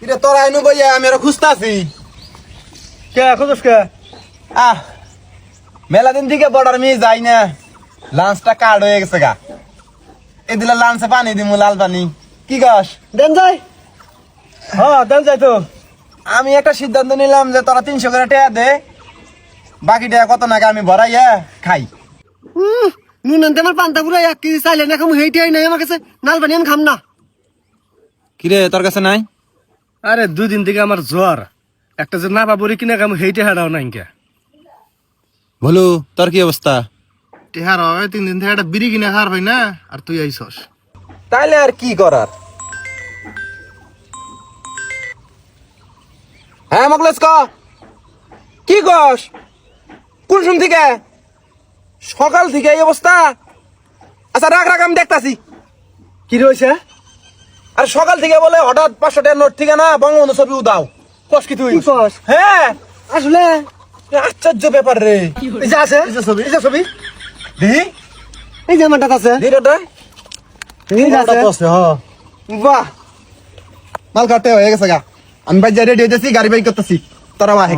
কিরে তোরা আইনু বইয়া আমি আরো খুঁজতাছি। কে খুঁজস কে? আহ মেলা দিন থেকে বর্ডার মেয়ে যাই না, লাঞ্চটা কার্ড হয়ে গেছে গা। এ দিলে লাঞ্চে পানি দিমু, লাল পানি। কি গাছ দেন যাই। হ্যাঁ দেন যাই তো। আমি একটা সিদ্ধান্ত নিলাম যে তোরা 300 করে টাকা দে, বাকি টাকা কত নাকি আমি ভরাইয়া খাই। নুন আনতে আমার পান্তা পুরো 1 কেজি চাইলে না খাম, হেইটাই নাই আমার কাছে। নাল পানি আমি খাম না। কিরে তোর কাছে নাই? আরে 2 দিন থেকে আমার জ্বর, একটা যে না পাবরি কিনা খাম, হেইটা হারাও নাই কে। বলু তোর কি অবস্থা? টেহার হয় 3 দিন থেকে একটা বিড়ি কিনে খাওয়ার ভাই না, আর তুই আইসস। তাইলে আর কি করার। হ্যাঁ মকলেস ক, কি কস? কোন শুন থেকে? সকাল থেকে এই অবস্থা? আচ্ছা রাখ রাখ, আমি দেখতাছি। কি রয়েছে? আর সকাল থেকে বলে হঠাৎ 500 টাকার নোট থেকে না বঙ্গবন্ধু ছবি উদাও, কস কি তুই? কি কস? হ্যাঁ আসলে আশ্চর্য ব্যাপার রে। এই যে আছে, এই যে ছবি, এই যে ছবি, দেখি এই যে আমারটা আছে, দেখি ওটা। এই যে আছে। হ্যাঁ বাহ, মাল কাটতে হয়ে গেছে গা। আমি বাইরে রেডি হইতেছি, গাড়ি বাইক করতেছি, তোরা বাহে।